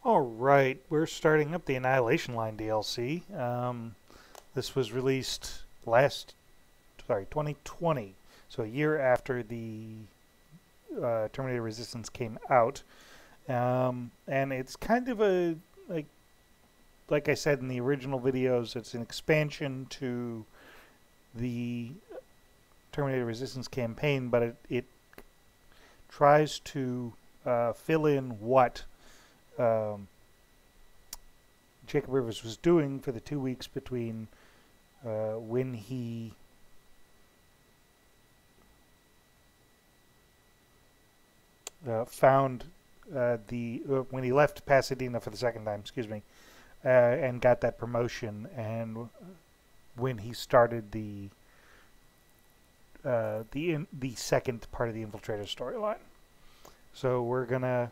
Alright, we're starting up the Annihilation Line DLC. This was released 2020, so a year after the Terminator Resistance came out. And it's kind of a, like I said in the original videos, it's an expansion to the Terminator Resistance campaign, but it tries to fill in what Jacob Rivers was doing for the 2 weeks between when he when he left Pasadena for the second time, excuse me, and got that promotion, and when he started the second part of the Infiltrator storyline. So we're gonna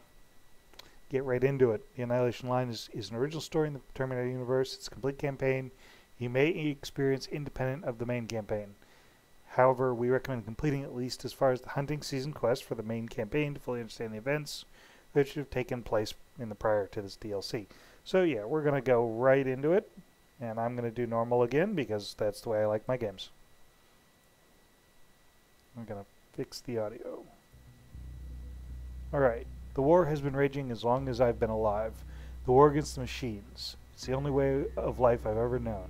get right into it. The Annihilation Line is an original story in the Terminator universe. It's a complete campaign you may experience independent of the main campaign. However, we recommend completing at least as far as the hunting season quest for the main campaign to fully understand the events that should have taken place in the prior to this DLC. So yeah, we're going to go right into it, and I'm going to do normal again because that's the way I like my games. I'm going to fix the audio. Alright. The war has been raging as long as I've been alive. The war against the machines. It's the only way of life I've ever known.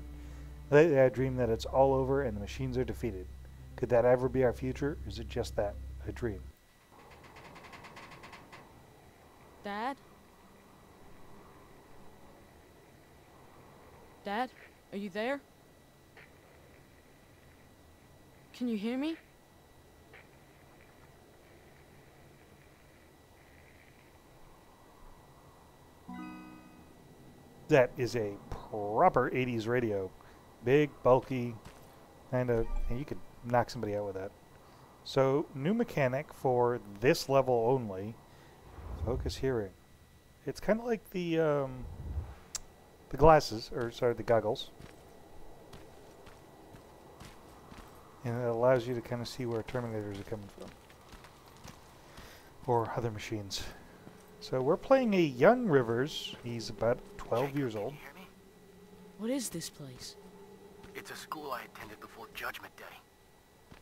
Lately I dream that it's all over and the machines are defeated. Could that ever be our future, or is it just that, a dream? Dad? Dad, are you there? Can you hear me? That is a proper 80s radio. Big, bulky, and you could knock somebody out with that. So, new mechanic for this level only. Focus hearing. It's kind of like the glasses, or sorry, the goggles. And it allows you to kind of see where Terminators are coming from. Or other machines. So we're playing a young Rivers. He's about 12 years old. Can you hear me? What is this place? It's a school I attended before Judgment Day.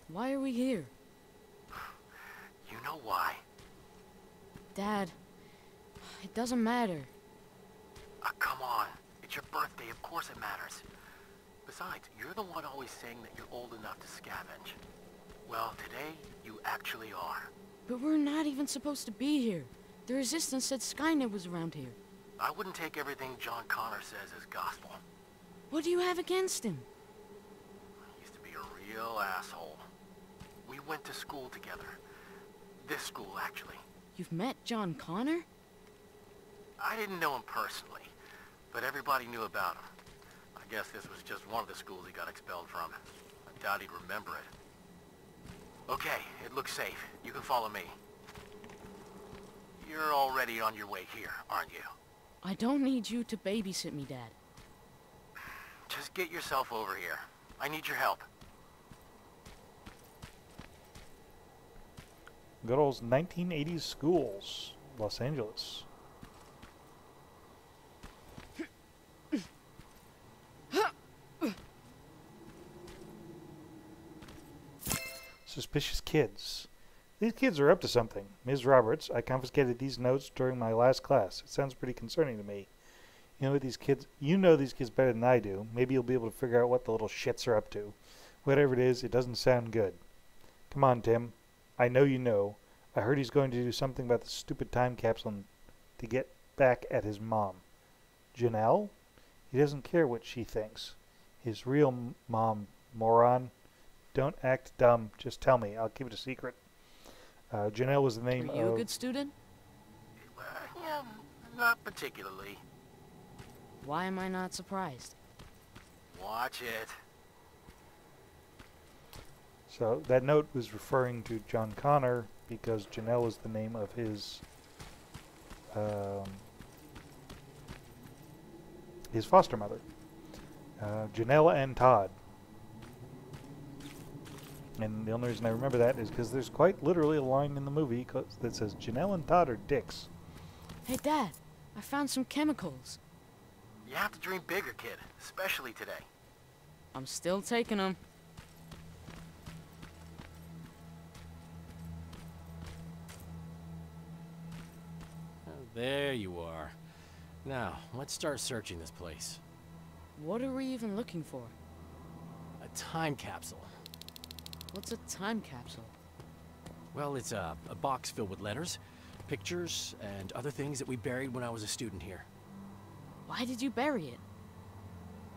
Why are we here? You know why? Dad, it doesn't matter. Come on. It's your birthday. Of course it matters. Besides, you're the one always saying that you're old enough to scavenge. Well, today, you actually are. But we're not even supposed to be here. The Resistance said Skynet was around here. I wouldn't take everything John Connor says as gospel. What do you have against him? He used to be a real asshole. We went to school together. This school, actually. You've met John Connor? I didn't know him personally, but everybody knew about him. I guess this was just one of the schools he got expelled from. I doubt he'd remember it. Okay, it looks safe. You can follow me. You're already on your way here, aren't you? I don't need you to babysit me, Dad. Just get yourself over here. I need your help. Good old 1980s schools, Los Angeles. Suspicious kids. These kids are up to something. Ms. Roberts, I confiscated these notes during my last class. It sounds pretty concerning to me. You know these kids better than I do. Maybe you'll be able to figure out what the little shits are up to. Whatever it is, it doesn't sound good. Come on, Tim. I know you know. I heard he's going to do something about the stupid time capsule to get back at his mom. Janelle? He doesn't care what she thinks. His real mom, moron. Don't act dumb. Just tell me. I'll keep it a secret. Janelle was the name of... Are you a good student? Yeah, not particularly. Why am I not surprised? Watch it. So that note was referring to John Connor because Janelle was the name of his foster mother. Janelle and Todd. And the only reason I remember that is because there's quite literally a line in the movie that says Janelle and Todd are dicks. Hey, Dad. I found some chemicals. You have to dream bigger, kid. Especially today. I'm still taking them. Oh, there you are. Now, let's start searching this place. What are we even looking for? A time capsule. What's a time capsule? Well, it's a box filled with letters, pictures, and other things that we buried when I was a student here. Why did you bury it?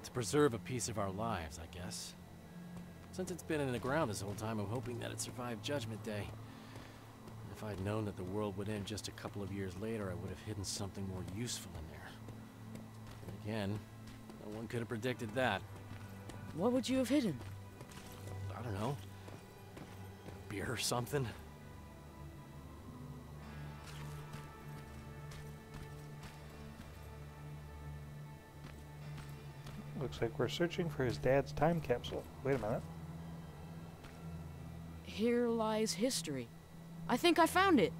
To preserve a piece of our lives, I guess. Since it's been in the ground this whole time, I'm hoping that it survived Judgment Day. If I'd known that the world would end just a couple of years later, I would have hidden something more useful in there. And again, no one could have predicted that. What would you have hidden? I don't know. Beer or something? Looks like we're searching for his dad's time capsule. Wait a minute. Here lies history. I think I found it.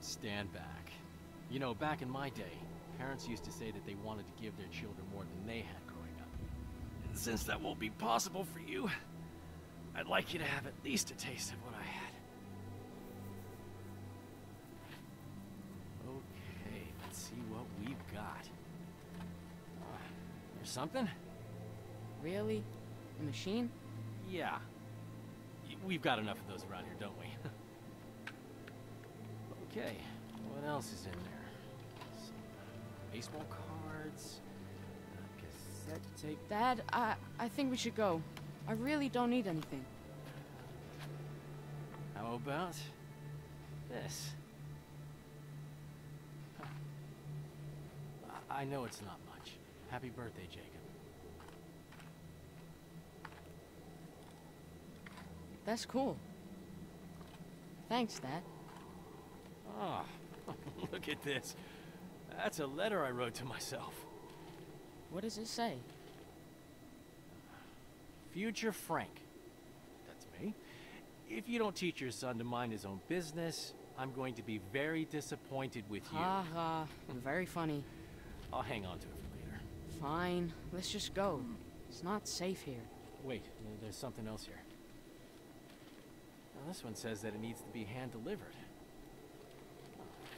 Stand back. You know, back in my day, parents used to say that they wanted to give their children more than they had growing up. And since that won't be possible for you, I'd like you to have at least a taste of what I had. Okay, let's see what we've got. There's something? Really? A machine? Yeah. We've got enough of those around here, don't we? Okay, what else is in there? Some baseball cards, cassette tape. Dad, I think we should go. I really don't need anything. How about this? Huh. I know it's not much. Happy birthday, Jacob. That's cool. Thanks, Dad. Oh, look at this. That's a letter I wrote to myself. What does it say? Future Frank. That's me. If you don't teach your son to mind his own business, I'm going to be very disappointed with you. Ha ha. Very funny. I'll hang on to it for later. Fine. Let's just go. It's not safe here. Wait, there's something else here. Now, this one says that it needs to be hand-delivered.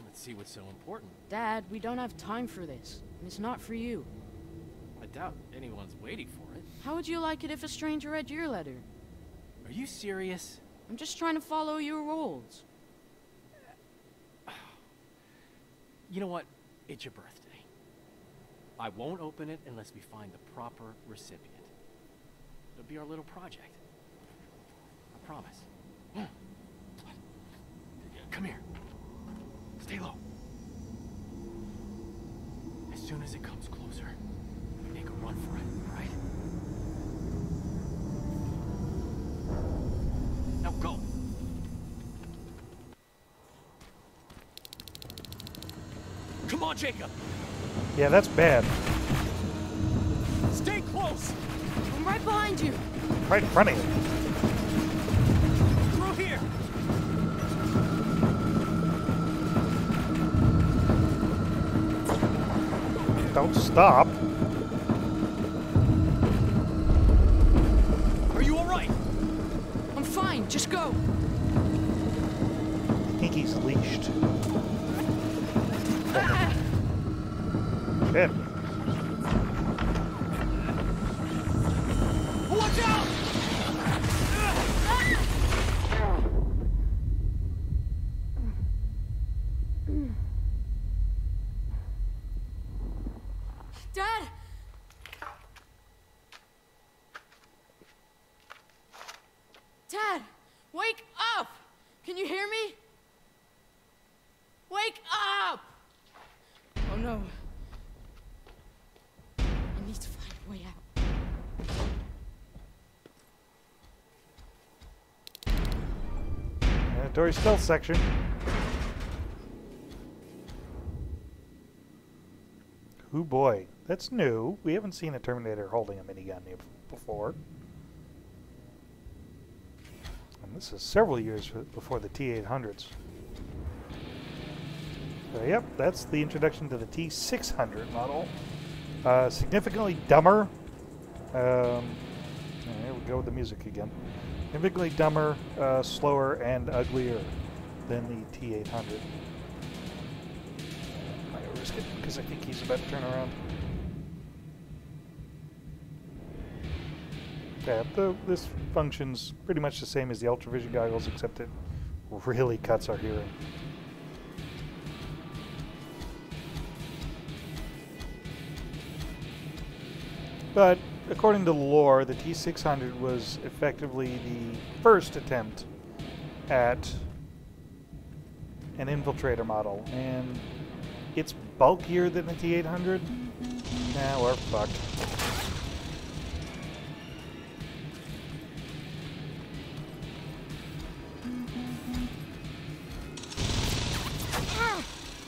Let's see what's so important. Dad, we don't have time for this. And it's not for you. I doubt anyone's waiting for it. How would you like it if a stranger read your letter? Are you serious? I'm just trying to follow your rules. You know what? It's your birthday. I won't open it unless we find the proper recipient. It'll be our little project. I promise. Come here. Stay low. As soon as it comes closer, we make a run for it, all right? Now go. Come on, Jacob. Yeah, that's bad. Stay close. I'm right behind you. Right in front of you. Through here. Don't stop. Are you all right? I'm fine. Just go. I think he's leashed. Ah! Shit. Watch out! Dad! Dad! Wake up! Can you hear me? Wake up! Oh no. I need to find a way out. Mandatory stealth section. Ooh boy, that's new. We haven't seen a Terminator holding a minigun before. This is several years before the T-800s. Yep, that's the introduction to the T-600 model. Significantly dumber. Here we go with the music again. Significantly dumber, slower, and uglier than the T-800. I'm not gonna risk it because I think he's about to turn around. Yeah, this functions pretty much the same as the ultravision goggles, except it really cuts our hearing. But according to the lore, the T-600 was effectively the first attempt at an infiltrator model, and it's bulkier than the T-800. Nah, we're fucked.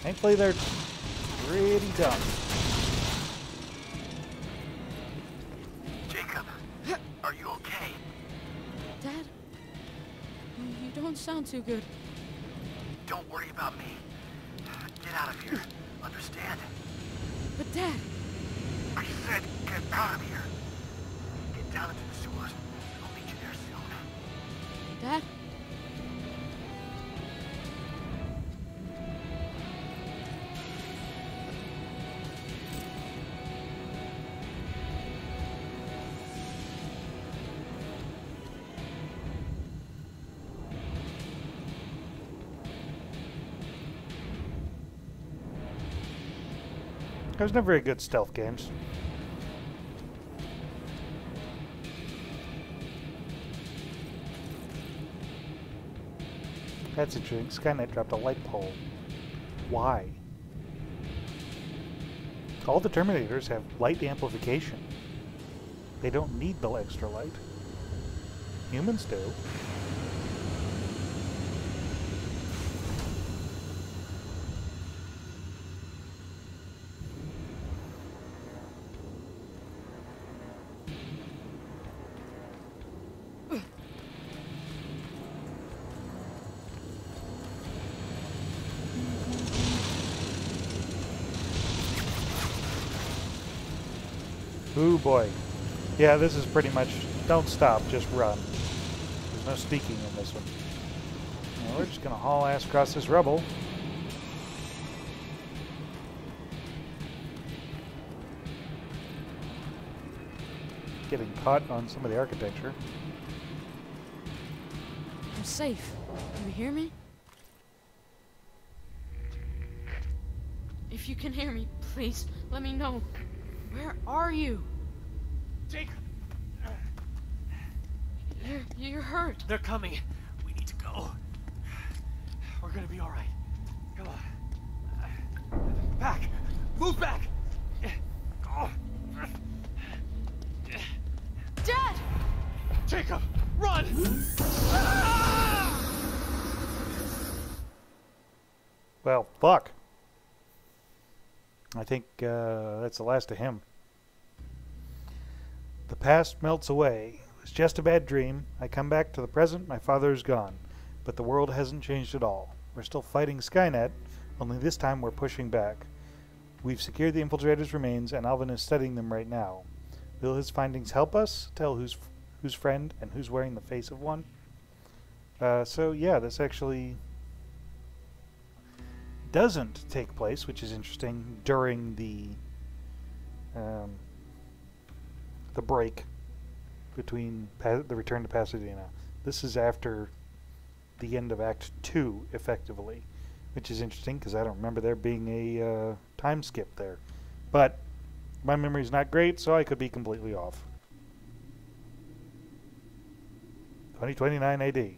Thankfully, they're pretty dumb. Jacob, are you okay? Dad? You don't sound too good. Don't worry about me. Get out of here. Understand? But Dad! I said get out of here. Get down into the sewers. I'll meet you there soon. Dad? I was never very good stealth games. That's interesting. Skynet dropped a light pole. Why? All the Terminators have light amplification. They don't need the extra light. Humans do. Ooh boy. Yeah, this is pretty much don't stop, just run. There's no speaking in this one. Well, we're just gonna haul ass across this rubble. Getting caught on some of the architecture. I'm safe. You hear me? If you can hear me, please, let me know. Where are you? Jacob! You're hurt. They're coming. We need to go. We're gonna be alright. Come on. Back! Move back! Dad! Jacob! Run! Well, fuck. I think that's the last of him. The past melts away. It was just a bad dream. I come back to the present. My father is gone. But the world hasn't changed at all. We're still fighting Skynet, only this time we're pushing back. We've secured the infiltrator's remains, and Alvin is studying them right now. Will his findings help us tell who's friend and who's wearing the face of one? So yeah, this actually doesn't take place, which is interesting, during the break between the return to Pasadena. This is after the end of Act 2, effectively, which is interesting because I don't remember there being a time skip there. But my memory's not great, so I could be completely off. 2029 AD.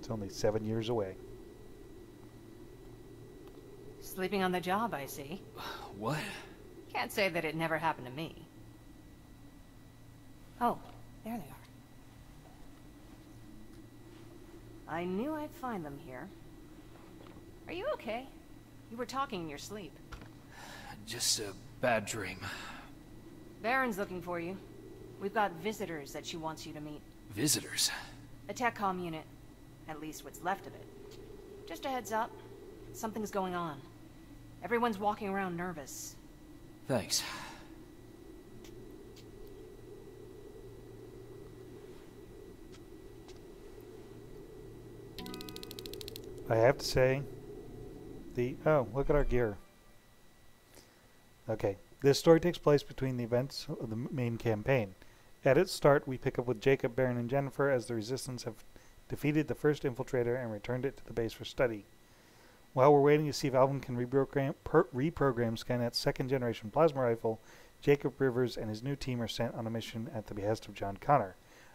It's only 7 years away. Sleeping on the job, I see. What? Can't say that it never happened to me. Oh, there they are. I knew I'd find them here. Are you okay? You were talking in your sleep. Just a bad dream. Baron's looking for you. We've got visitors that she wants you to meet. Visitors? A tech comm unit. At least what's left of it. Just a heads up. Something's going on. Everyone's walking around nervous. Thanks. I have to say, oh, look at our gear. Okay, this story takes place between the events of the main campaign. At its start, we pick up with Jacob, Baron, and Jennifer as the Resistance have defeated the first infiltrator and returned it to the base for study. While we're waiting to see if Alvin can reprogram Skynet's second-generation plasma rifle, Jacob Rivers and his new team are sent on a mission at the behest of John Connor,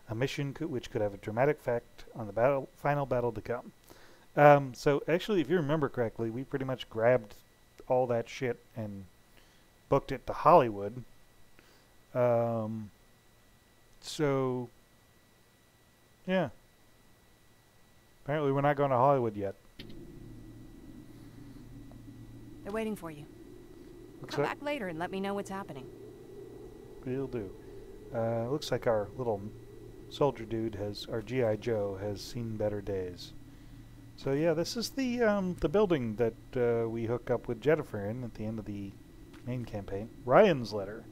a mission which could have a dramatic effect on the final battle to come. So actually, if you remember correctly, we pretty much grabbed all that shit and booked it to Hollywood. So, yeah. Apparently we're not going to Hollywood yet. They're waiting for you. Looks Come like back later and let me know what's happening. we'll do. Looks like our little soldier dude our G.I. Joe has seen better days. So yeah, this is the building that we hook up with Jennifer in at the end of the main campaign. Ryan's letter.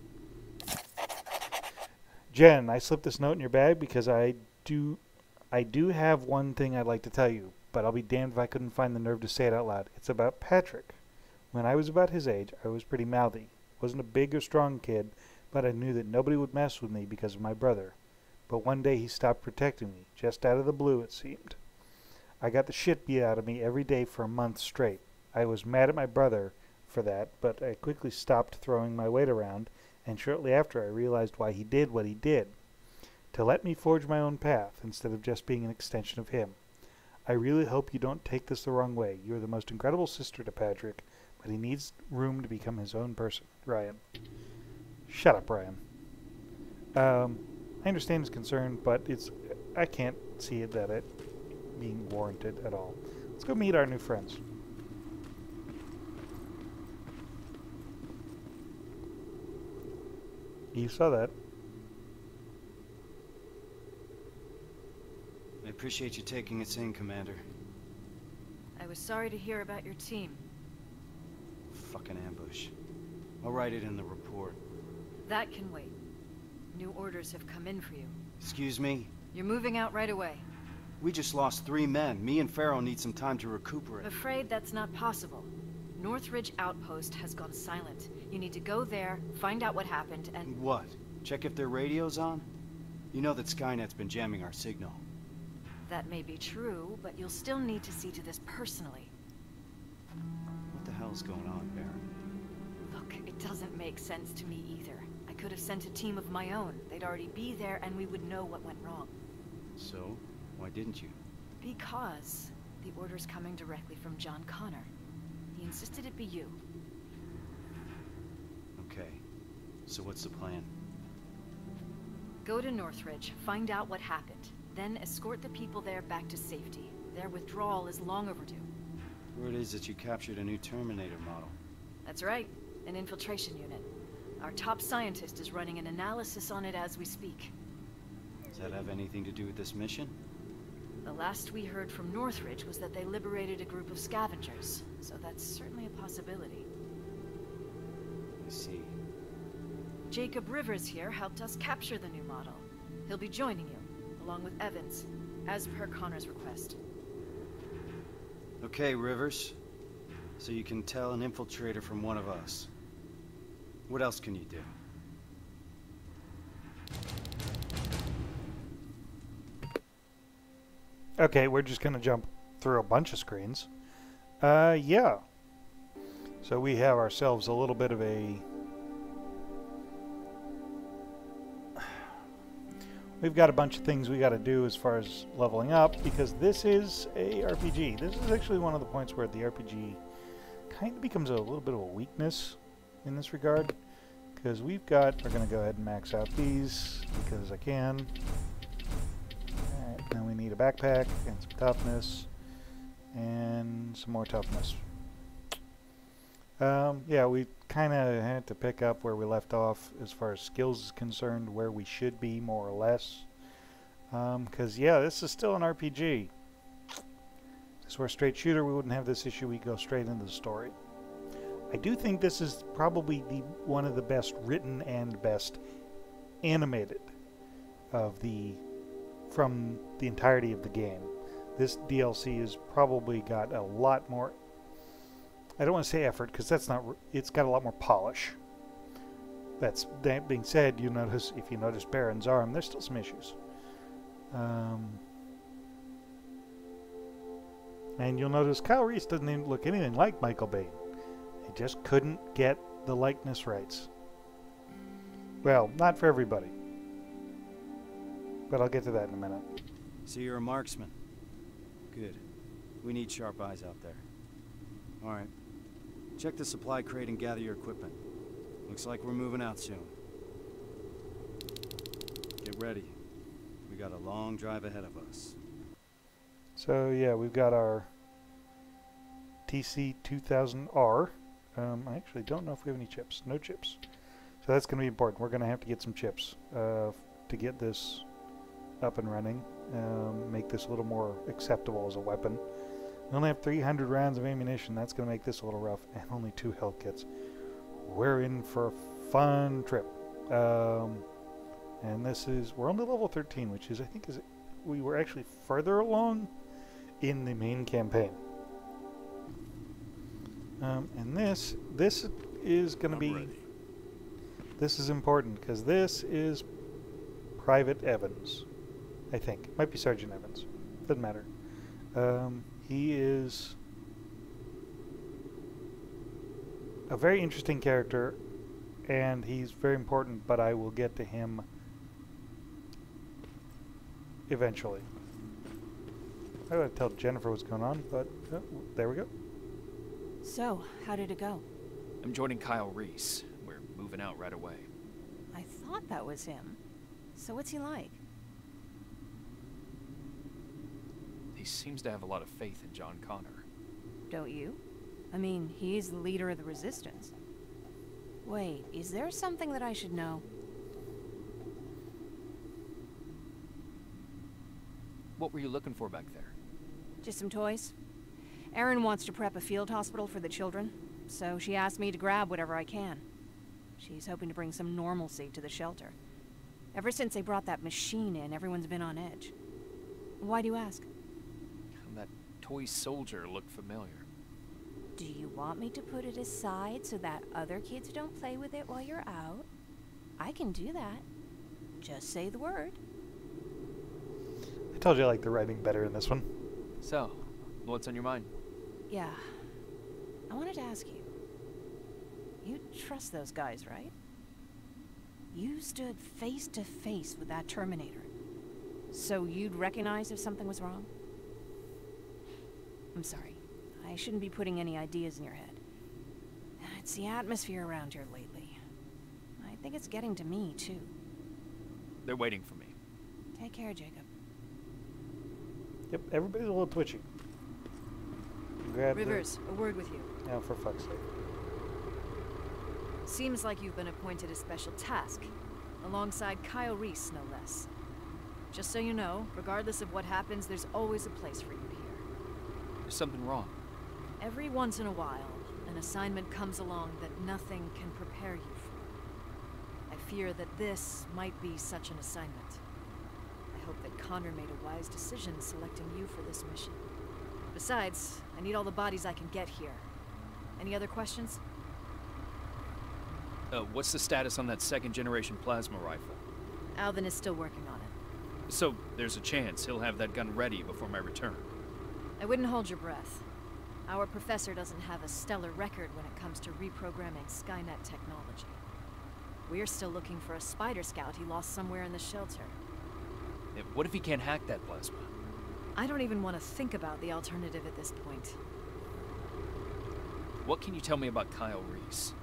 Jen, I slipped this note in your bag because I do have one thing I'd like to tell you, but I'll be damned if I couldn't find the nerve to say it out loud. It's about Patrick. When I was about his age, I was pretty mouthy. Wasn't a big or strong kid, but I knew that nobody would mess with me because of my brother. But one day he stopped protecting me, just out of the blue it seemed. I got the shit beat out of me every day for a month straight. I was mad at my brother for that, but I quickly stopped throwing my weight around, and shortly after I realized why he did what he did. To let me forge my own path, instead of just being an extension of him. I really hope you don't take this the wrong way. You're the most incredible sister to Patrick, but he needs room to become his own person. Ryan. Shut up, Ryan. I understand his concern, but I can't see it being warranted at all. Let's go meet our new friends. You saw that. I appreciate you taking us in, Commander. I was sorry to hear about your team. Fucking ambush. I'll write it in the report. That can wait. New orders have come in for you. Excuse me? You're moving out right away. We just lost 3 men. Me and Farrell need some time to recuperate. I'm afraid that's not possible. Northridge Outpost has gone silent. You need to go there, find out what happened, and... What? Check if their radio's on? You know that Skynet's been jamming our signal. That may be true, but you'll still need to see to this personally. What the hell's going on, Baron? Look, it doesn't make sense to me either. I could have sent a team of my own. They'd already be there, and we would know what went wrong. So, why didn't you? Because the order's coming directly from John Connor. He insisted it be you. Okay. So what's the plan? Go to Northridge, find out what happened, then escort the people there back to safety. Their withdrawal is long overdue. Word is that you captured a new Terminator model. That's right, an infiltration unit. Our top scientist is running an analysis on it as we speak. Does that have anything to do with this mission? The last we heard from Northridge was that they liberated a group of scavengers, so that's certainly a possibility. I see. Jacob Rivers here helped us capture the new model. He'll be joining you, along with Evans, as per Connor's request. Okay, Rivers. So you can tell an infiltrator from one of us. What else can you do? Okay, we're just going to jump through a bunch of screens. Yeah. So we have ourselves a little bit of a... We've got a bunch of things we got to do as far as leveling up, because this is a RPG. This is actually one of the points where the RPG kind of becomes a little bit of a weakness in this regard, because we're going to go ahead and max out these, because I can. Alright, now we need a backpack, and some toughness, and some more toughness. Yeah, we kind of had to pick up where we left off as far as skills is concerned, where we should be, more or less. Because, yeah, this is still an RPG. If this were a straight shooter, we wouldn't have this issue. We go straight into the story. I do think this is probably one of the best written and best animated from the entirety of the game. This DLC has probably got a lot more, I don't want to say effort, because that's not, it's got a lot more polish. That being said, if you notice Baron's arm, there's still some issues. And you'll notice Kyle Reese doesn't even look anything like Michael Biehn. He just couldn't get the likeness rights. Well, not for everybody. But I'll get to that in a minute. So you're a marksman. Good. We need sharp eyes out there. Alright. Check the supply crate and gather your equipment. Looks like we're moving out soon. Get ready. We got a long drive ahead of us. So yeah, we've got our TC-2000R. I actually don't know if we have any chips. No chips. So that's going to be important. We're going to have to get some chips to get this up and running. Make this a little more acceptable as a weapon. We only have 300 rounds of ammunition. That's going to make this a little rough. And only 2 health kits. We're in for a fun trip. And we're on to level 13, which is, I think, we were actually further along in the main campaign. And this is going to be ready. This is important because this is Private Evans, I think. Might be Sergeant Evans. Doesn't matter. He is a very interesting character, and he's very important, but I will get to him eventually. I gotta tell Jennifer what's going on, but there we go. So, how did it go? I'm joining Kyle Reese. We're moving out right away. I thought that was him. So what's he like? He seems to have a lot of faith in John Connor. Don't you? I mean, he's the leader of the Resistance. Wait, is there something that I should know? What were you looking for back there? Just some toys. Erin wants to prep a field hospital for the children, so she asked me to grab whatever I can. She's hoping to bring some normalcy to the shelter. Ever since they brought that machine in, everyone's been on edge. Why do you ask? That toy soldier looked familiar. Do you want me to put it aside so that other kids don't play with it while you're out? I can do that. Just say the word. I told you I like the writing better in this one. So, what's on your mind? Yeah. I wanted to ask you. You trust those guys, right? You stood face to face with that Terminator. So you'd recognize if something was wrong? I'm sorry. I shouldn't be putting any ideas in your head. It's the atmosphere around here lately. I think it's getting to me, too. They're waiting for me. Take care, Jacob. Yep, everybody's a little twitchy. Rivers, a word with you. Oh, for fuck's sake. Seems like you've been appointed a special task, alongside Kyle Reese, no less. Just so you know, regardless of what happens, there's always a place for you here. There's something wrong. Every once in a while, an assignment comes along that nothing can prepare you for. I fear that this might be such an assignment. I hope that Connor made a wise decision selecting you for this mission. Besides, I need all the bodies I can get here. Any other questions? What's the status on that second-generation plasma rifle? Alvin is still working on it. So, there's a chance he'll have that gun ready before my return. I wouldn't hold your breath. Our professor doesn't have a stellar record when it comes to reprogramming Skynet technology. We're still looking for a spider scout he lost somewhere in the shelter. What if he can't hack that plasma? I don't even want to think about the alternative at this point. What can you tell me about Kyle Reese?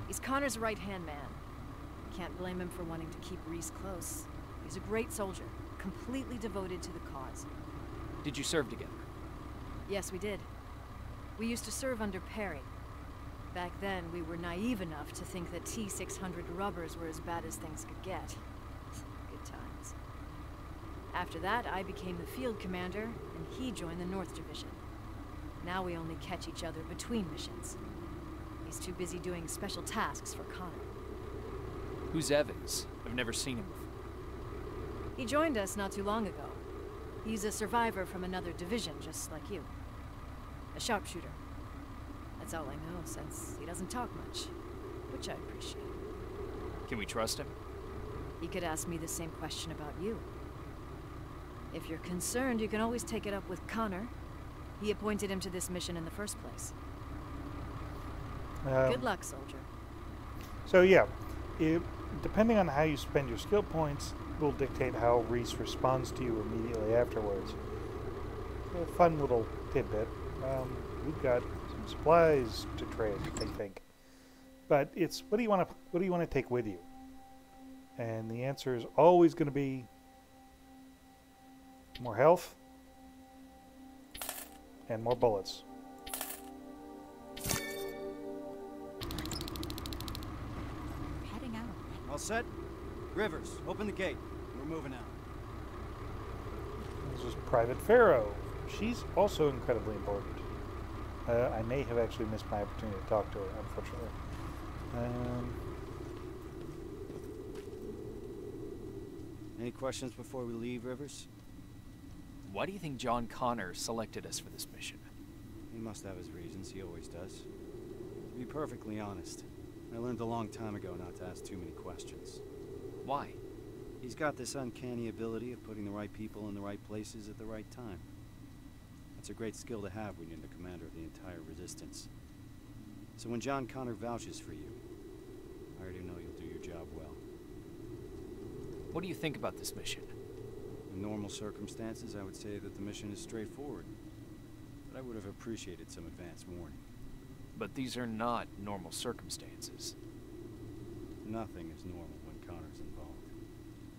He's Connor's right-hand man. Can't blame him for wanting to keep Reese close. He's a great soldier, completely devoted to the cause. Did you serve together? Yes, we did. We used to serve under Perry. Back then, we were naive enough to think that T-600 rubbers were as bad as things could get. Good times. After that, I became the field commander, and he joined the North Division. Now we only catch each other between missions. He's too busy doing special tasks for Connor. Who's Evans? I've never seen him before. He joined us not too long ago. He's a survivor from another division, just like you. A sharpshooter. That's all I know, since he doesn't talk much, which I appreciate. Can we trust him? He could ask me the same question about you. If you're concerned, you can always take it up with Connor. He appointed him to this mission in the first place. Good luck, soldier. So yeah, depending on how you spend your skill points will dictate how Reese responds to you immediately afterwards. A fun little tidbit. We've got some supplies to trade, I think. But it's what do you want to take with you? And the answer is always going to be more health and more bullets. Heading out. All set? Rivers, open the gate. We're moving out. This is Private Pharaoh. She's also incredibly important. I may have actually missed my opportunity to talk to her, unfortunately. Any questions before we leave, Rivers? Why do you think John Connor selected us for this mission? He must have his reasons, he always does. To be perfectly honest, I learned a long time ago not to ask too many questions. Why? He's got this uncanny ability of putting the right people in the right places at the right time. That's a great skill to have when you're the commander of the entire Resistance. So when John Connor vouches for you, I already know you'll do your job well. What do you think about this mission? In normal circumstances, I would say that the mission is straightforward. But I would have appreciated some advance warning. But these are not normal circumstances. Nothing is normal when Connor's involved.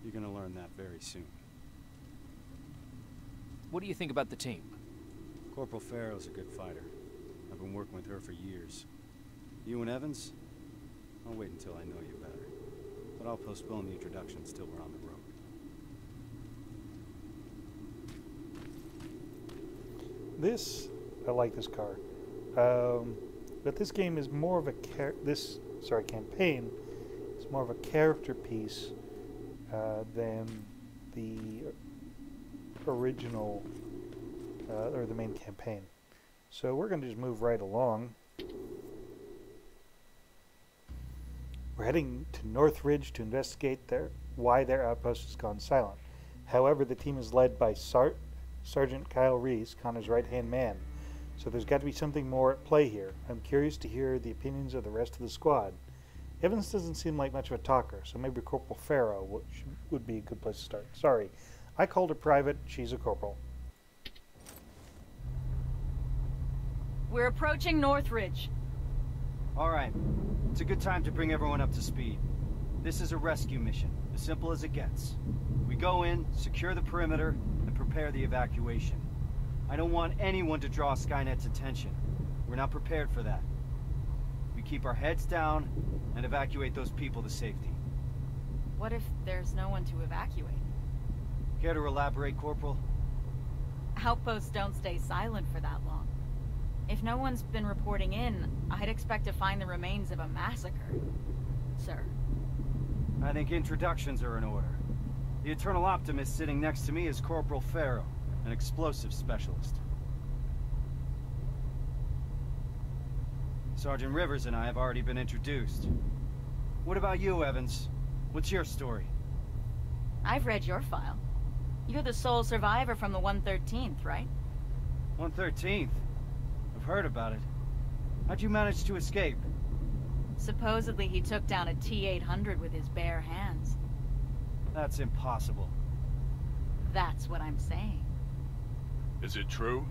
You're gonna learn that very soon. What do you think about the team? Corporal Farrow's a good fighter. I've been working with her for years. You and Evans? I'll wait until I know you better. But I'll postpone the introductions till we're on the road. I like this car. But this game is more of a campaign is more of a character piece than the original or the main campaign. So we're going to just move right along. We're heading to Northridge to investigate why their outpost has gone silent. However, the team is led by Sergeant Kyle Reese, Connor's right-hand man. So there's got to be something more at play here. I'm curious to hear the opinions of the rest of the squad. Evans doesn't seem like much of a talker, so maybe Corporal Farrow would be a good place to start. Sorry, I called her private. She's a corporal. We're approaching Northridge. All right. It's a good time to bring everyone up to speed. This is a rescue mission, as simple as it gets. We go in, secure the perimeter, and prepare the evacuation. I don't want anyone to draw Skynet's attention. We're not prepared for that. We keep our heads down and evacuate those people to safety. What if there's no one to evacuate? Care to elaborate, Corporal? Outposts don't stay silent for that long. If no one's been reporting in, I'd expect to find the remains of a massacre, sir. I think introductions are in order. The Eternal Optimist sitting next to me is Corporal Farrow, an explosive specialist. Sergeant Rivers and I have already been introduced. What about you, Evans? What's your story? I've read your file. You're the sole survivor from the 113th, right? 113th? I've heard about it. How'd you manage to escape? Supposedly he took down a T-800 with his bare hands. That's impossible. That's what I'm saying. Is it true?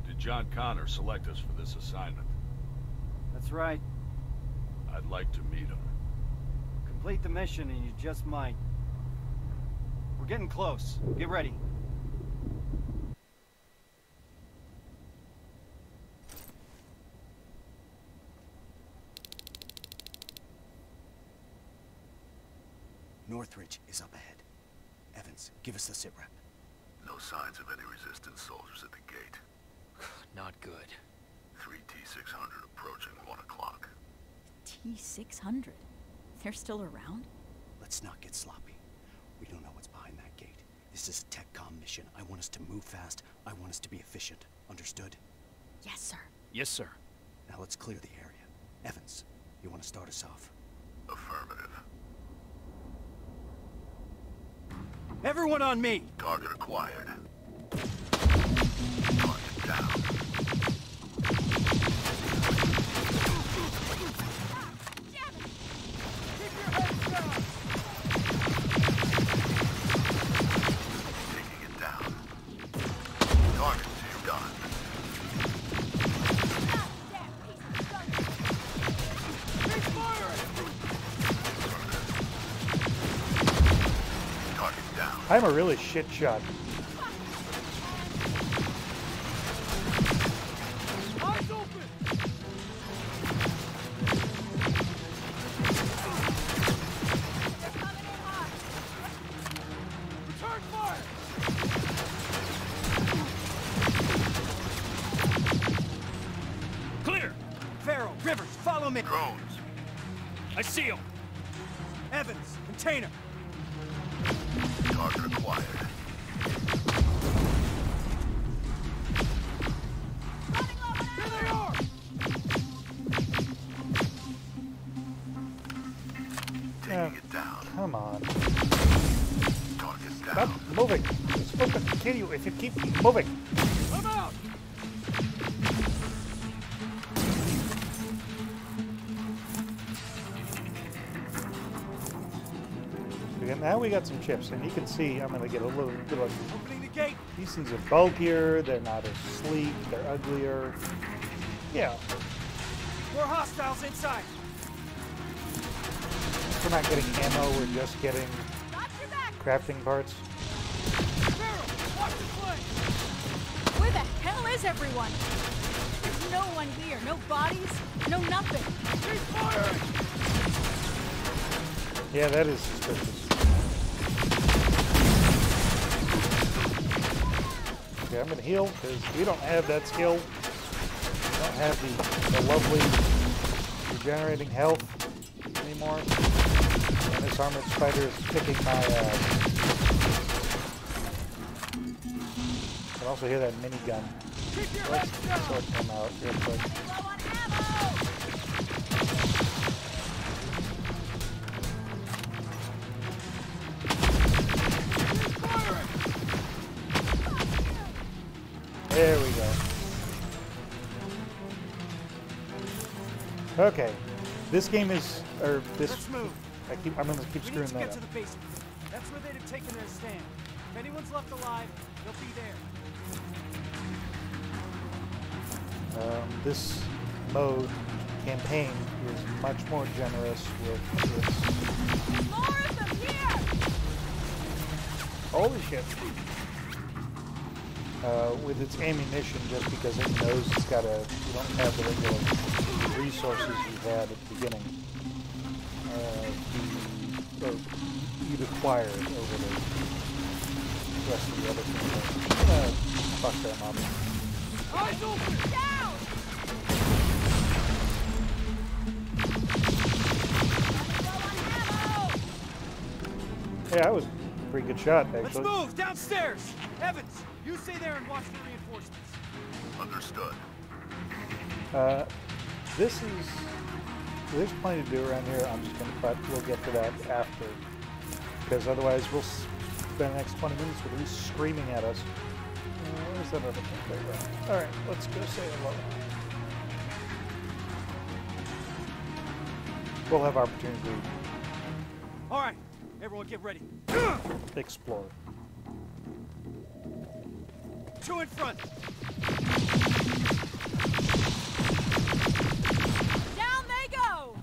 Did John Connor select us for this assignment? That's right. I'd like to meet him. Complete the mission and you just might. We're getting close. Get ready. Northridge is up ahead. Evans, Evans, give us the sitrep. No signs of any resistance soldiers at the gate. Not good. 3 T-600 approaching 1 o'clock. T-600? They're still around? Let's not get sloppy. We don't know what's behind that gate. This is a TechCom mission. I want us to move fast. I want us to be efficient. Understood? Yes, sir. Yes, sir. Now let's clear the area. Evans, you want to start us off? Affirmative. Everyone on me! Target acquired. Target down. Taking it down. Target done. Target down. I'm a really shit shot. Eyes open! Return fire! Clear! Farrell, Rivers, follow me! Drones. I see him! Evans, container! Target acquired. Here they are! Taking it down. Come on. Target Stop down. moving. It's supposed to kill you if you keep moving. I'm out! Now we got some chips, and you can see I'm going to get a little bit of... Opening the gate! These things are bulkier, they're not as sleek, they're uglier. Yeah, More hostiles inside! we're not getting ammo, we're just getting Got your back! crafting parts. Farrell, watch the flank! Where the hell is everyone? There's no one here. No bodies. No nothing. Keep firing! Yeah, that is suspicious. Okay, I'm going to heal, because we don't have that skill. We don't have the lovely regenerating health anymore. And this armored spider is kicking my ass. I can also hear that minigun. Keep your Let's heads down! sort them out real quick. Low on ammo! Keep firing! There we go. Okay, this game is, or this. Let's move. I'm gonna keep We screwing need to that get up. to the basement. That's where they'd have taken their stand. If anyone's left alive, they'll be there. This mode campaign is much more generous with its. More of them here! Holy shit! With its ammunition, just because it knows it's got a. You don't have the regular resources you had at the beginning. You'd acquire it over the rest of the other things. I'm gonna fuck them up. Eyes open! Down! Low on ammo! Yeah, that was a pretty good shot, Let's actually. move! Downstairs! Evans, you stay there and watch the reinforcements. Understood. There's plenty to do around here. I'm just gonna, but we'll get to that after, because otherwise we'll spend the next 20 minutes with Reese screaming at us. Where's that other thing? There we go. All right, let's go say hello. We'll have opportunity All right, everyone get ready. to explore. Two in front. Down they go!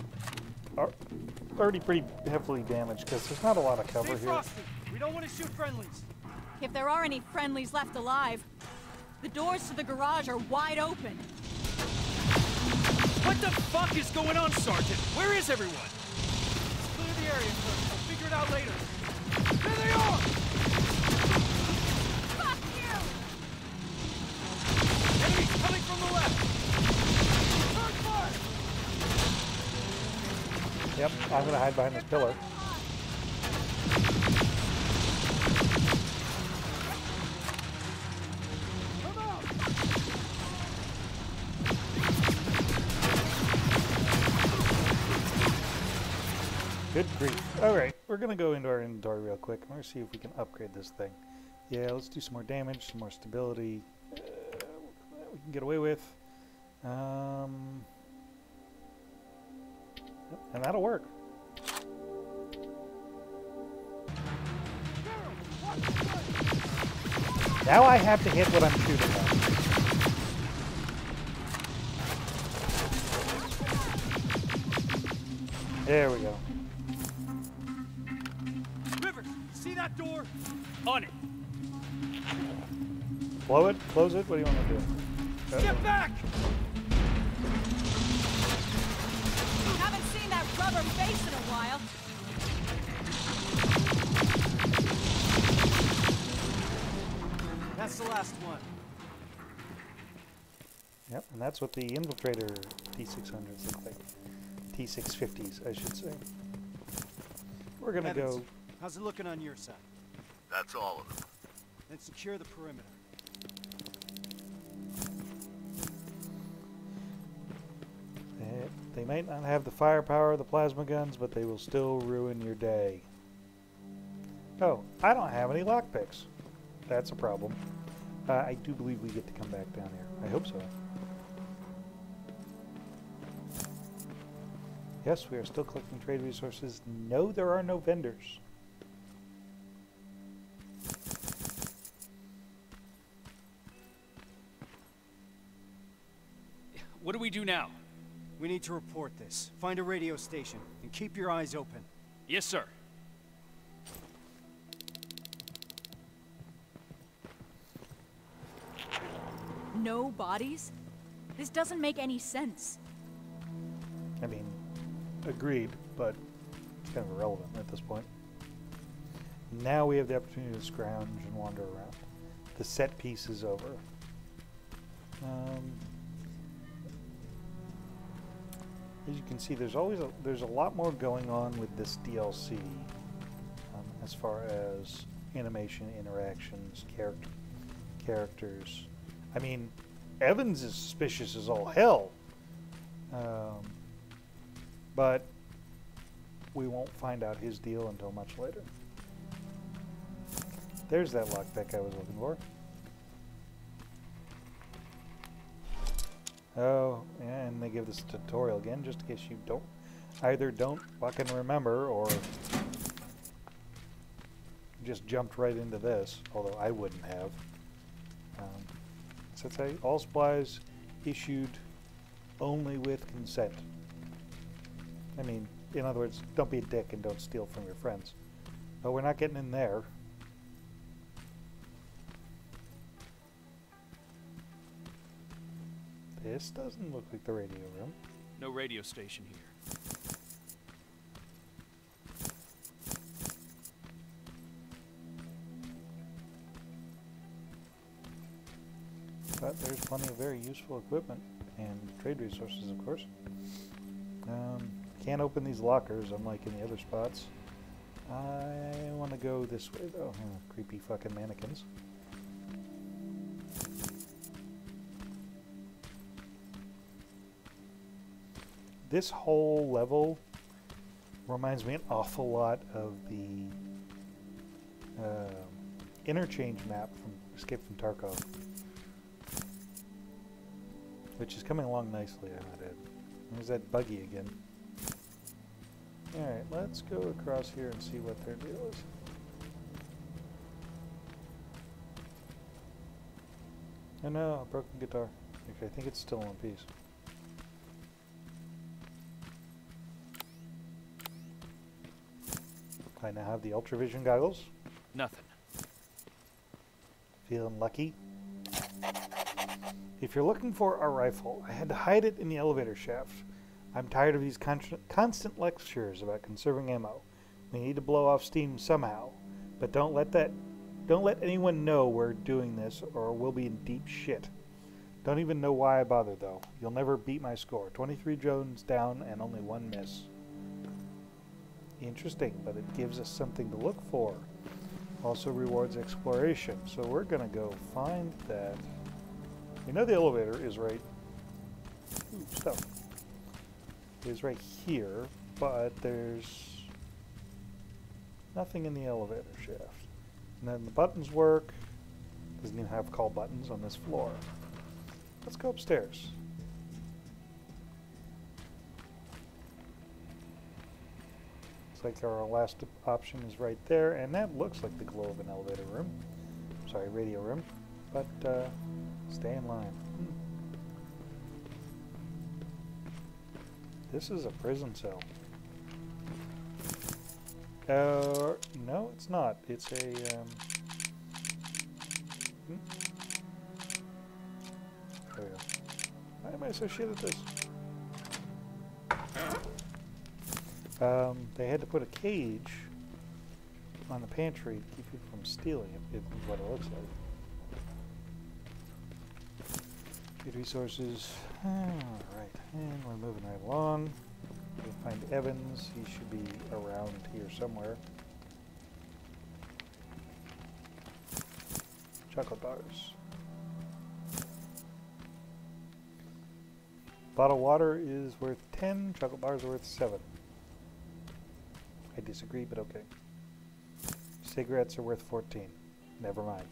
Are already pretty heavily damaged because there's not a lot of cover Stay here. frosty. We don't want to shoot friendlies. If there are any friendlies left alive, the doors to the garage are wide open. What the fuck is going on, Sergeant? Where is everyone? Clear the area first. We'll figure it out later. There they are! Yep, I'm gonna hide behind this pillar. Good grief. Alright, we're gonna go into our inventory real quick. We're gonna see if we can upgrade this thing. Yeah, let's do some more damage, some more stability. We can get away with. And that'll work. Now I have to hit what I'm shooting at. There we go. Rivers, see that door? On it! Blow it? Close it? What do you want to do? Get back! Haven't seen that rubber face in a while. That's the last one. Yep, and that's what the Infiltrator T600s look like. T650s, I should say. We're gonna Evans, go... how's it looking on your side? That's all of them. Then secure the perimeter. They might not have the firepower of the plasma guns, but they will still ruin your day. Oh, I don't have any lockpicks. That's a problem. I do believe we get to come back down here. I hope so. Yes, we are still collecting trade resources. No, there are no vendors. What do we do now? We need to report this. Find a radio station and keep your eyes open. Yes, sir. No bodies? This doesn't make any sense. I mean, agreed, but it's kind of irrelevant at this point. Now we have the opportunity to scrounge and wander around. The set piece is over. As you can see, there's a lot more going on with this DLC as far as animation, interactions, characters. I mean, Evans is suspicious as all hell, but we won't find out his deal until much later. There's that lockpick I was looking for. Oh, and they give this tutorial again, just in case you don't fucking remember, or just jumped right into this, although I wouldn't have. So it's say, all supplies issued only with consent. I mean, in other words, don't be a dick and don't steal from your friends. But we're not getting in there. This doesn't look like the radio room. No radio station here. But there's plenty of very useful equipment and trade resources, of course. Can't open these lockers, unlike in the other spots. I want to go this way, though. Creepy fucking mannequins. This whole level reminds me an awful lot of the interchange map from Escape from Tarkov, which is coming along nicely, I might add. There's that buggy again. Alright, let's go across here and see what their deal is. Oh no, a broken guitar. Okay, I think it's still in one piece. I now have the Ultravision goggles. Nothing. Feeling lucky. If you're looking for a rifle, I had to hide it in the elevator shaft. I'm tired of these constant lectures about conserving ammo. We need to blow off steam somehow, but don't let anyone know we're doing this or we'll be in deep shit. Don't even know why I bother though. You'll never beat my score. 23 drones down and only one miss. Interesting, but it gives us something to look for. Also rewards exploration. So we're going to go find that. We know the elevator is right... Ooh, stuff. Is right here, but there's nothing in the elevator shaft. And then the buttons work. Doesn't even have call buttons on this floor. Let's go upstairs. Looks like our last option is right there, and that looks like the glow of an elevator room. Sorry, radio room. But stay in line. This is a prison cell. No, it's not. It's a There we go. Why am I so shit at this? They had to put a cage on the pantry to keep people from stealing it, is what it looks like. Good resources. Alright, and we're moving right along. We'll find Evans. He should be around here somewhere. Chocolate bars. Bottled water is worth 10, chocolate bars are worth 7. I disagree, but okay. Cigarettes are worth 14. Never mind.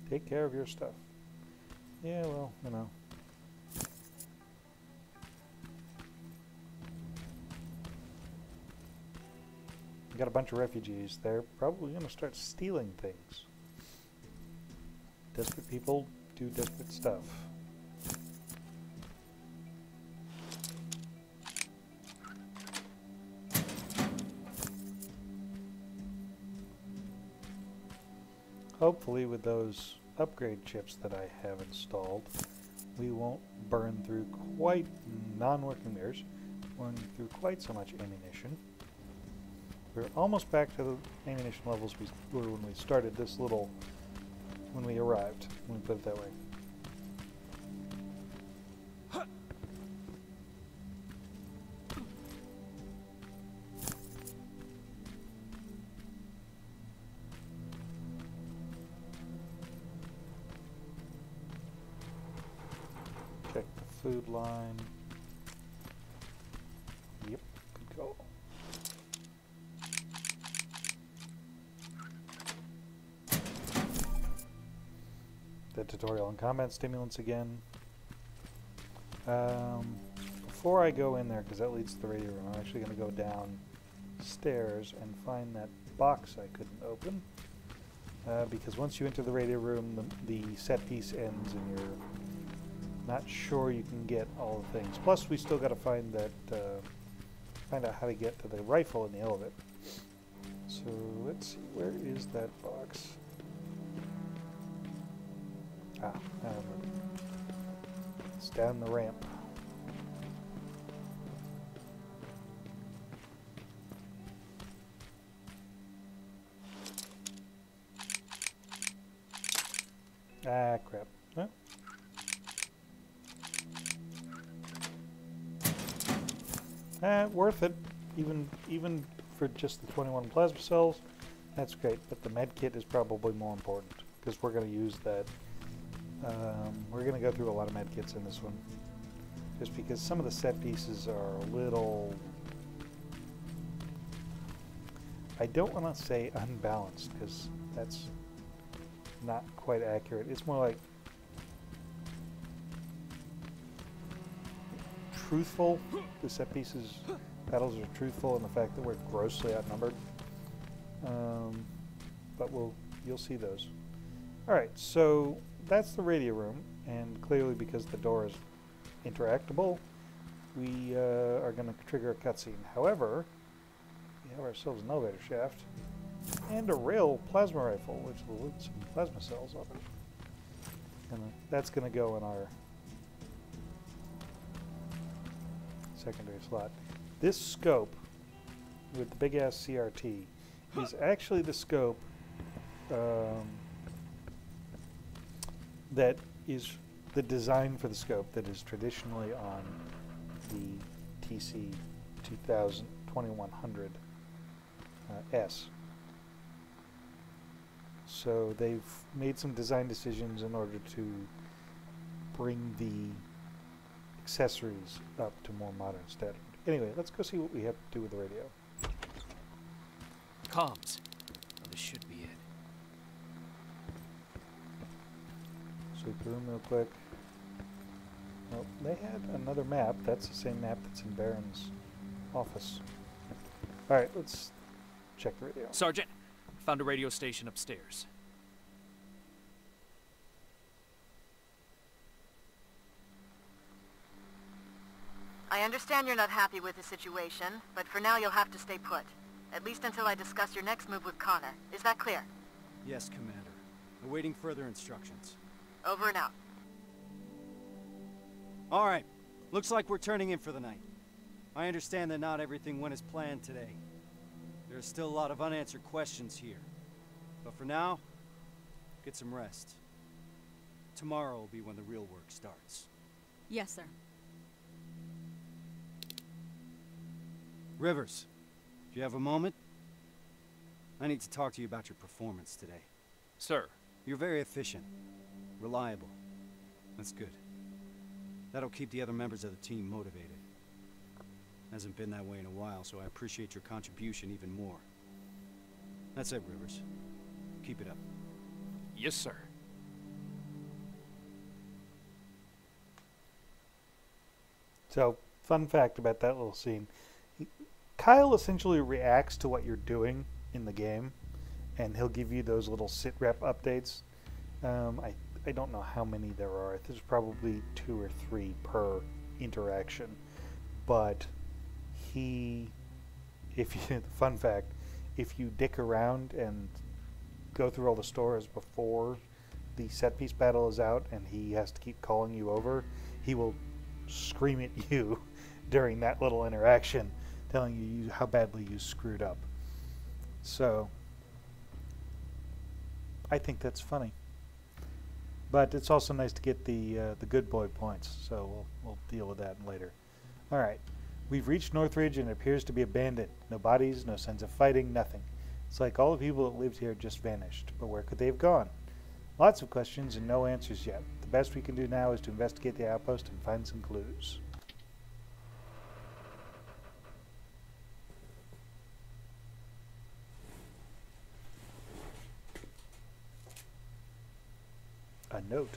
Take care of your stuff. Yeah, well, you know. We got a bunch of refugees. They're probably going to start stealing things. Desperate people do desperate stuff. Hopefully with those upgrade chips that I have installed, we won't burn through quite non-working mirrors, burn through quite so much ammunition. We're almost back to the ammunition levels we were when we started this little, when we arrived, let me put it that way. Check the food line. Yep, good call. The tutorial on combat stimulants again. Before I go in there, because that leads to the radio room, I'm actually going to go downstairs and find that box I couldn't open. Because once you enter the radio room, the set piece ends and you're not sure you can get all the things. Plus, we still got to find that, find out how to get to the rifle in the elevator. So let's see, where is that box? Ah, it's down the ramp. Ah, crap. Huh? Worth it. Even for just the 21 plasma cells, that's great. But the med kit is probably more important because we're going to use that. We're going to go through a lot of med kits in this one, just because some of the set pieces are a little, I don't want to say unbalanced, because that's not quite accurate. It's more like truthful. The set pieces battles are truthful in the fact that we're grossly outnumbered. But you'll see those. Alright, so that's the radio room, and clearly because the door is interactable, we are going to trigger a cutscene. However, we have ourselves an elevator shaft and a rail plasma rifle, which will load some plasma cells on it. And that's going to go in our secondary slot. This scope with the big ass CRT is actually the scope that is the design for the scope that is traditionally on the TC 2100 S. So they've made some design decisions in order to bring the accessories up to more modern standard. Anyway, let's go see what we have to do with the radio. Comms. Oh, this should be it. Sweep the room real quick. Well, they had another map. That's the same map that's in Baron's office. Alright, let's check the radio. Sergeant, found a radio station upstairs. I understand you're not happy with the situation, but for now you'll have to stay put. At least until I discuss your next move with Connor. Is that clear? Yes, Commander. Awaiting further instructions. Over and out. All right. Looks like we're turning in for the night. I understand that not everything went as planned today. There are still a lot of unanswered questions here. But for now, get some rest. Tomorrow will be when the real work starts. Yes, sir. Rivers, do you have a moment? I need to talk to you about your performance today. Sir. You're very efficient. Reliable. That's good. That'll keep the other members of the team motivated. Hasn't been that way in a while, so I appreciate your contribution even more. That's it, Rivers. Keep it up. Yes, sir. So, fun fact about that little scene. Kyle essentially reacts to what you're doing in the game, and he'll give you those little sit rep updates. I don't know how many there are. There's probably 2 or 3 per interaction. But fun fact, if you dick around and go through all the stores before the set piece battle is out and he has to keep calling you over, he will scream at you during that little interaction, telling you how badly you screwed up. So I think that's funny. But it's also nice to get the good boy points, so we'll deal with that later. All right, we've reached Northridge and it appears to be abandoned. No bodies, no signs of fighting, nothing. It's like all the people that lived here just vanished. But where could they have gone? Lots of questions and no answers yet. The best we can do now is to investigate the outpost and find some clues. A note.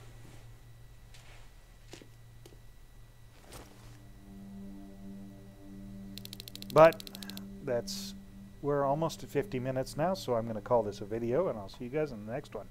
But we're almost at 50 minutes now, so I'm going to call this a video, and I'll see you guys in the next one.